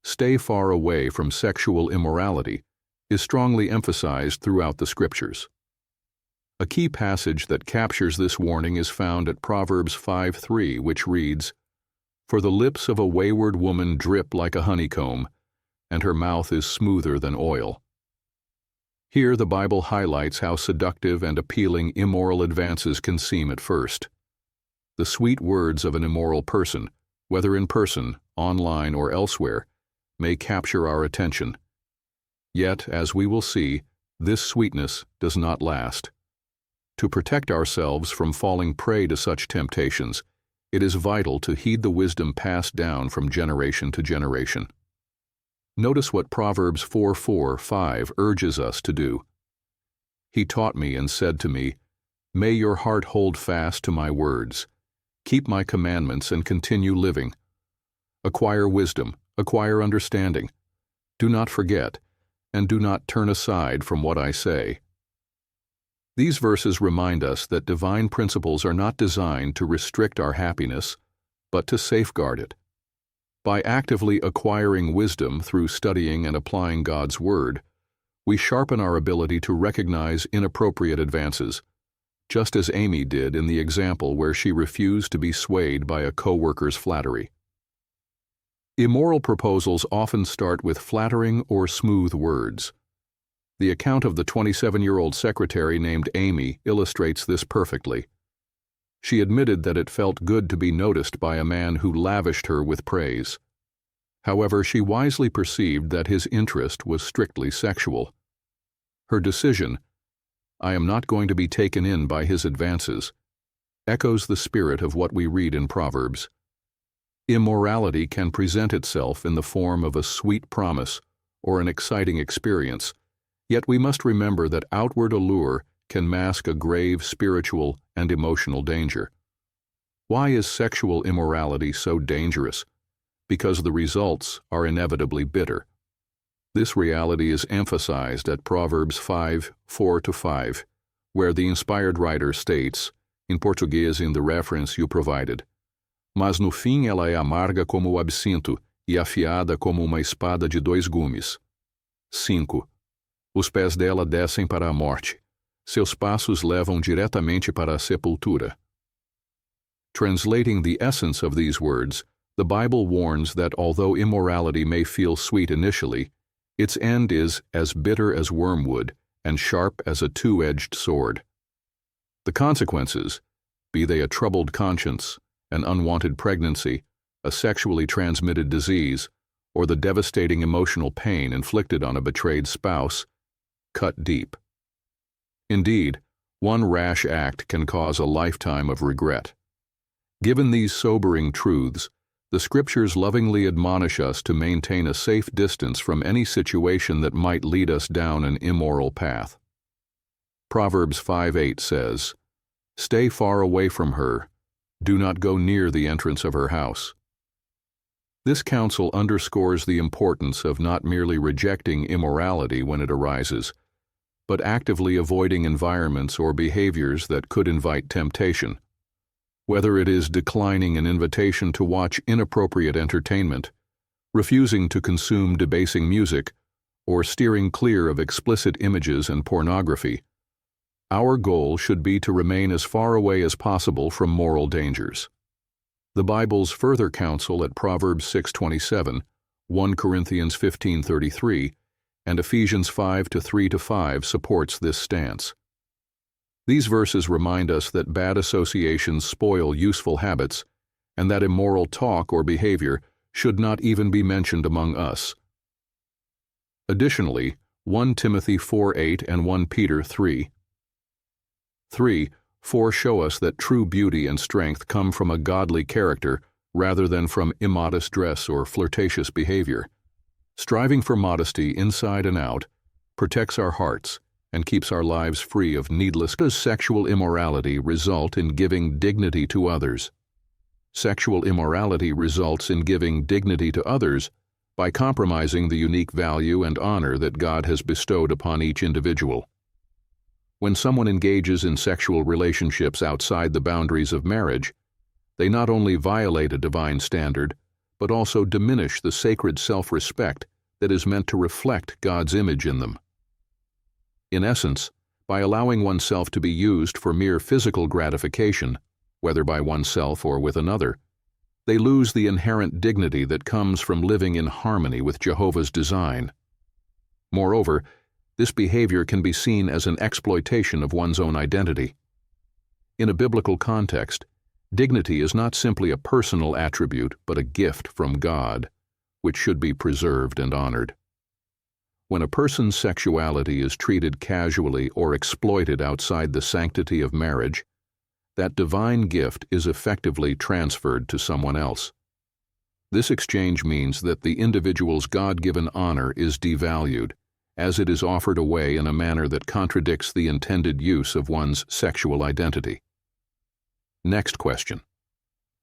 stay far away from sexual immorality, is strongly emphasized throughout the Scriptures. A key passage that captures this warning is found at Proverbs 5:3, which reads, "For the lips of a wayward woman drip like a honeycomb, and her mouth is smoother than oil." Here the Bible highlights how seductive and appealing immoral advances can seem at first. The sweet words of an immoral person, whether in person, online, or elsewhere, may capture our attention. Yet, as we will see, this sweetness does not last. To protect ourselves from falling prey to such temptations, it is vital to heed the wisdom passed down from generation to generation. Notice what Proverbs 4:4-5 urges us to do. "He taught me and said to me, May your heart hold fast to my words. Keep my commandments and continue living. Acquire wisdom, acquire understanding. Do not forget, and do not turn aside from what I say." These verses remind us that divine principles are not designed to restrict our happiness, but to safeguard it. By actively acquiring wisdom through studying and applying God's Word, we sharpen our ability to recognize inappropriate advances, just as Amy did in the example where she refused to be swayed by a co-worker's flattery. Immoral proposals often start with flattering or smooth words. The account of the 27-year-old secretary named Amy illustrates this perfectly. She admitted that it felt good to be noticed by a man who lavished her with praise. However, she wisely perceived that his interest was strictly sexual. Her decision, "I am not going to be taken in by his advances," echoes the spirit of what we read in Proverbs. Immorality can present itself in the form of a sweet promise or an exciting experience, yet we must remember that outward allure can mask a grave spiritual and emotional danger. Why is sexual immorality so dangerous? Because the results are inevitably bitter. This reality is emphasized at Proverbs 5:4-5, where the inspired writer states, in Portuguese in the reference you provided, "Mas no fim ela é amarga como o absinto e afiada como uma espada de dois gumes." 5. Os pés dela descem para a morte. Seus passos levam diretamente para a sepultura. Translating the essence of these words, the Bible warns that although immorality may feel sweet initially, its end is as bitter as wormwood and sharp as a two-edged sword. The consequences, be they a troubled conscience, an unwanted pregnancy, a sexually transmitted disease, or the devastating emotional pain inflicted on a betrayed spouse, cut deep. Indeed, one rash act can cause a lifetime of regret. Given these sobering truths, the Scriptures lovingly admonish us to maintain a safe distance from any situation that might lead us down an immoral path. Proverbs 5:8 says, "Stay far away from her. Do not go near the entrance of her house." This counsel underscores the importance of not merely rejecting immorality when it arises, but actively avoiding environments or behaviors that could invite temptation. Whether it is declining an invitation to watch inappropriate entertainment, refusing to consume debasing music, or steering clear of explicit images and pornography, our goal should be to remain as far away as possible from moral dangers. The Bible's further counsel at Proverbs 6:27, 1 Corinthians 15:33, and Ephesians 5:3-5 supports this stance. These verses remind us that bad associations spoil useful habits, and that immoral talk or behavior should not even be mentioned among us. Additionally, 1 Timothy 4:8 and 1 Peter 3:4 show us that true beauty and strength come from a godly character rather than from immodest dress or flirtatious behavior. Striving for modesty inside and out protects our hearts and keeps our lives free of needless. Does sexual immorality result in giving dignity to others? Sexual immorality results in giving dignity to others by compromising the unique value and honor that God has bestowed upon each individual. When someone engages in sexual relationships outside the boundaries of marriage, they not only violate a divine standard, but also diminish the sacred self-respect that is meant to reflect God's image in them. In essence, by allowing oneself to be used for mere physical gratification, whether by oneself or with another, they lose the inherent dignity that comes from living in harmony with Jehovah's design. Moreover, this behavior can be seen as an exploitation of one's own identity. In a biblical context, dignity is not simply a personal attribute but a gift from God, which should be preserved and honored. When a person's sexuality is treated casually or exploited outside the sanctity of marriage, that divine gift is effectively transferred to someone else. This exchange means that the individual's God-given honor is devalued, as it is offered away in a manner that contradicts the intended use of one's sexual identity. Next question.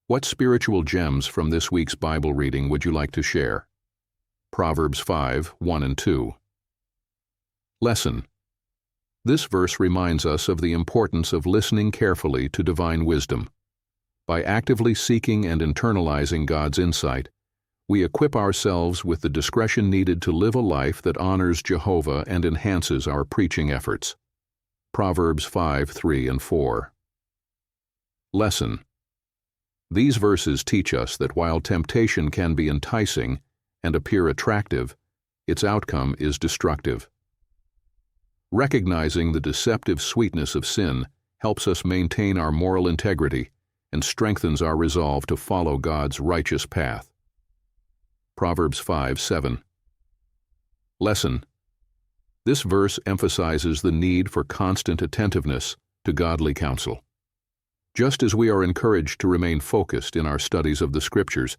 What spiritual gems from this week's Bible reading would you like to share? Proverbs 5:1 and 2. Lesson. This verse reminds us of the importance of listening carefully to divine wisdom. By actively seeking and internalizing God's insight, we equip ourselves with the discretion needed to live a life that honors Jehovah and enhances our preaching efforts. Proverbs 5:3 and 4. Lesson. These verses teach us that while temptation can be enticing and appear attractive, its outcome is destructive. Recognizing the deceptive sweetness of sin helps us maintain our moral integrity and strengthens our resolve to follow God's righteous path. Proverbs 5:7. Lesson. This verse emphasizes the need for constant attentiveness to godly counsel. Just as we are encouraged to remain focused in our studies of the Scriptures,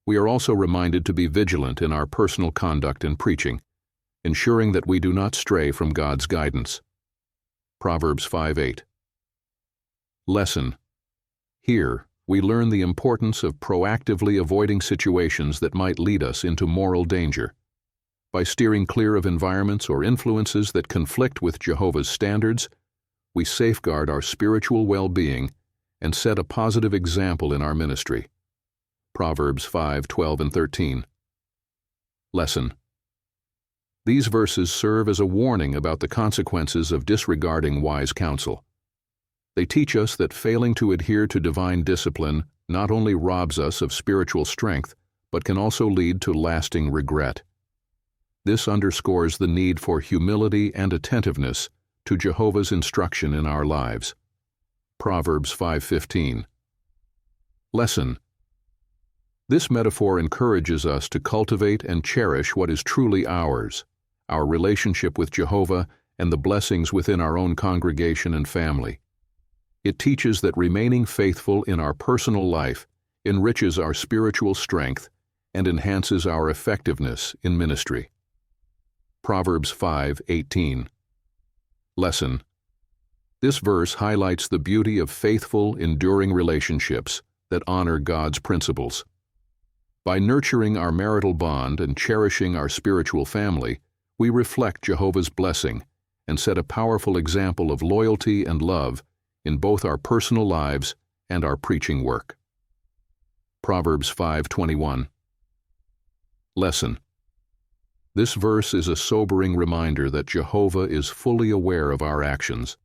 we are also reminded to be vigilant in our personal conduct and preaching, ensuring that we do not stray from God's guidance. Proverbs 5:8. Lesson. Here, we learn the importance of proactively avoiding situations that might lead us into moral danger. By steering clear of environments or influences that conflict with Jehovah's standards, we safeguard our spiritual well-being and set a positive example in our ministry. Proverbs 5:12 and 13. Lesson. These verses serve as a warning about the consequences of disregarding wise counsel. They teach us that failing to adhere to divine discipline not only robs us of spiritual strength, but can also lead to lasting regret. This underscores the need for humility and attentiveness to Jehovah's instruction in our lives. Proverbs 5:15. Lesson. This metaphor encourages us to cultivate and cherish what is truly ours, our relationship with Jehovah and the blessings within our own congregation and family. It teaches that remaining faithful in our personal life enriches our spiritual strength and enhances our effectiveness in ministry. Proverbs 5:18. Lesson. This verse highlights the beauty of faithful, enduring relationships that honor God's principles. By nurturing our marital bond and cherishing our spiritual family, we reflect Jehovah's blessing and set a powerful example of loyalty and love in both our personal lives and our preaching work. Proverbs 5:21. Lesson. This verse is a sobering reminder that Jehovah is fully aware of our actions.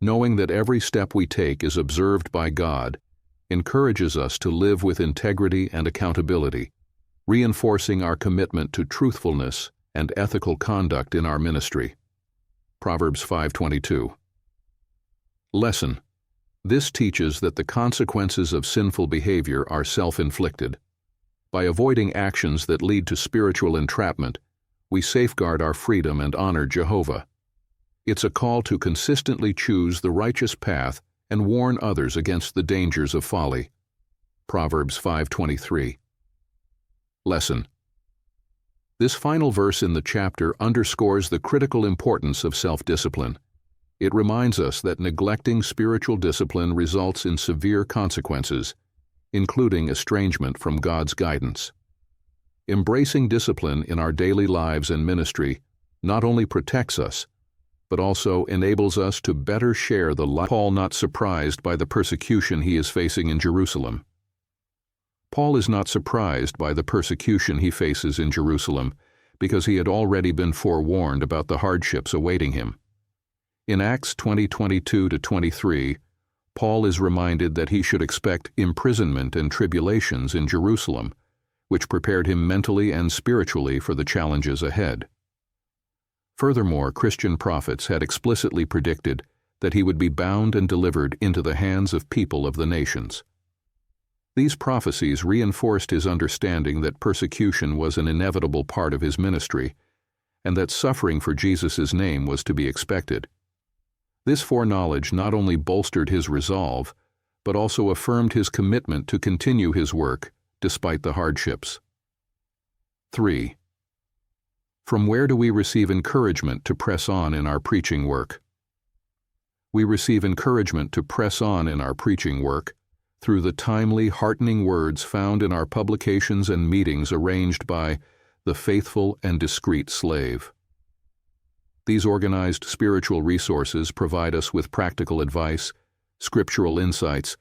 Knowing that every step we take is observed by God encourages us to live with integrity and accountability, reinforcing our commitment to truthfulness and ethical conduct in our ministry. Proverbs 5:22. Lesson. This teaches that the consequences of sinful behavior are self-inflicted. By avoiding actions that lead to spiritual entrapment, we safeguard our freedom and honor Jehovah. It's a call to consistently choose the righteous path and warn others against the dangers of folly. Proverbs 5:23. Lesson. This final verse in the chapter underscores the critical importance of self-discipline. It reminds us that neglecting spiritual discipline results in severe consequences, including estrangement from God's guidance. Embracing discipline in our daily lives and ministry not only protects us, but also enables us to better share the light. Paul not surprised by the persecution he is facing in Jerusalem. Paul is not surprised by the persecution he faces in Jerusalem because he had already been forewarned about the hardships awaiting him. In Acts 20:22-23, Paul is reminded that he should expect imprisonment and tribulations in Jerusalem, which prepared him mentally and spiritually for the challenges ahead. Furthermore, Christian prophets had explicitly predicted that he would be bound and delivered into the hands of people of the nations. These prophecies reinforced his understanding that persecution was an inevitable part of his ministry, and that suffering for Jesus' name was to be expected. This foreknowledge not only bolstered his resolve, but also affirmed his commitment to continue his work despite the hardships. 3. From where do we receive encouragement to press on in our preaching work? We receive encouragement to press on in our preaching work through the timely, heartening words found in our publications and meetings arranged by the faithful and discreet slave. These organized spiritual resources provide us with practical advice, scriptural insights,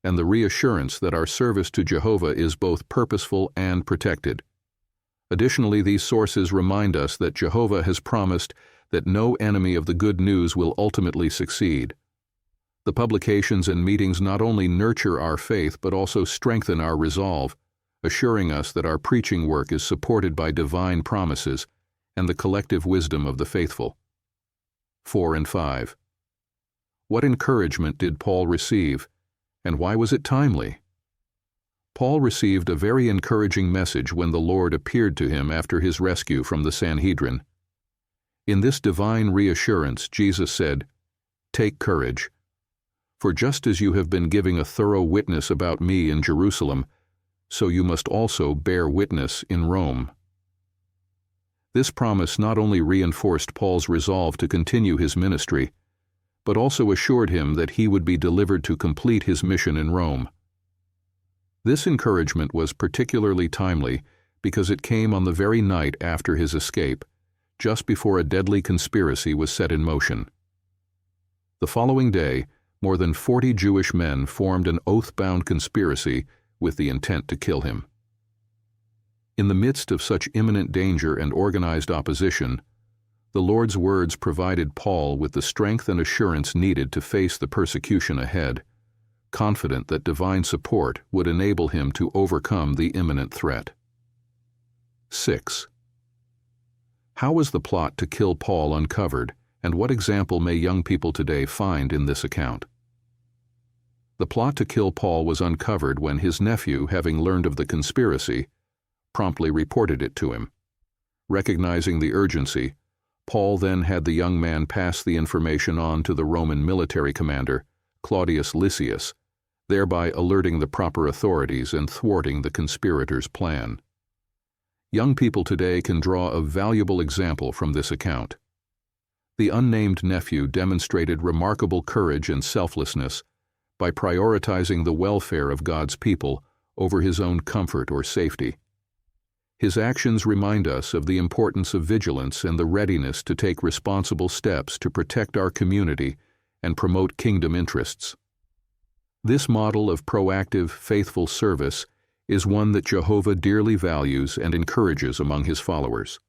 and the reassurance that our service to Jehovah is both purposeful and protected. Additionally, these sources remind us that Jehovah has promised that no enemy of the good news will ultimately succeed. The publications and meetings not only nurture our faith but also strengthen our resolve, assuring us that our preaching work is supported by divine promises and the collective wisdom of the faithful. 4 and 5. What encouragement did Paul receive, and why was it timely? Paul received a very encouraging message when the Lord appeared to him after his rescue from the Sanhedrin. In this divine reassurance, Jesus said, "Take courage. For just as you have been giving a thorough witness about me in Jerusalem, so you must also bear witness in Rome." This promise not only reinforced Paul's resolve to continue his ministry, but also assured him that he would be delivered to complete his mission in Rome. This encouragement was particularly timely because it came on the very night after his escape, just before a deadly conspiracy was set in motion. The following day, more than 40 Jewish men formed an oath-bound conspiracy with the intent to kill him. In the midst of such imminent danger and organized opposition, the Lord's words provided Paul with the strength and assurance needed to face the persecution ahead, confident that divine support would enable him to overcome the imminent threat. 6. How was the plot to kill Paul uncovered, and what example may young people today find in this account? The plot to kill Paul was uncovered when his nephew, having learned of the conspiracy, promptly reported it to him. Recognizing the urgency, Paul then had the young man pass the information on to the Roman military commander, Claudius Lysias, thereby alerting the proper authorities and thwarting the conspirators' plan. Young people today can draw a valuable example from this account. The unnamed nephew demonstrated remarkable courage and selflessness by prioritizing the welfare of God's people over his own comfort or safety. His actions remind us of the importance of vigilance and the readiness to take responsible steps to protect our community and promote kingdom interests. This model of proactive, faithful service is one that Jehovah dearly values and encourages among his followers.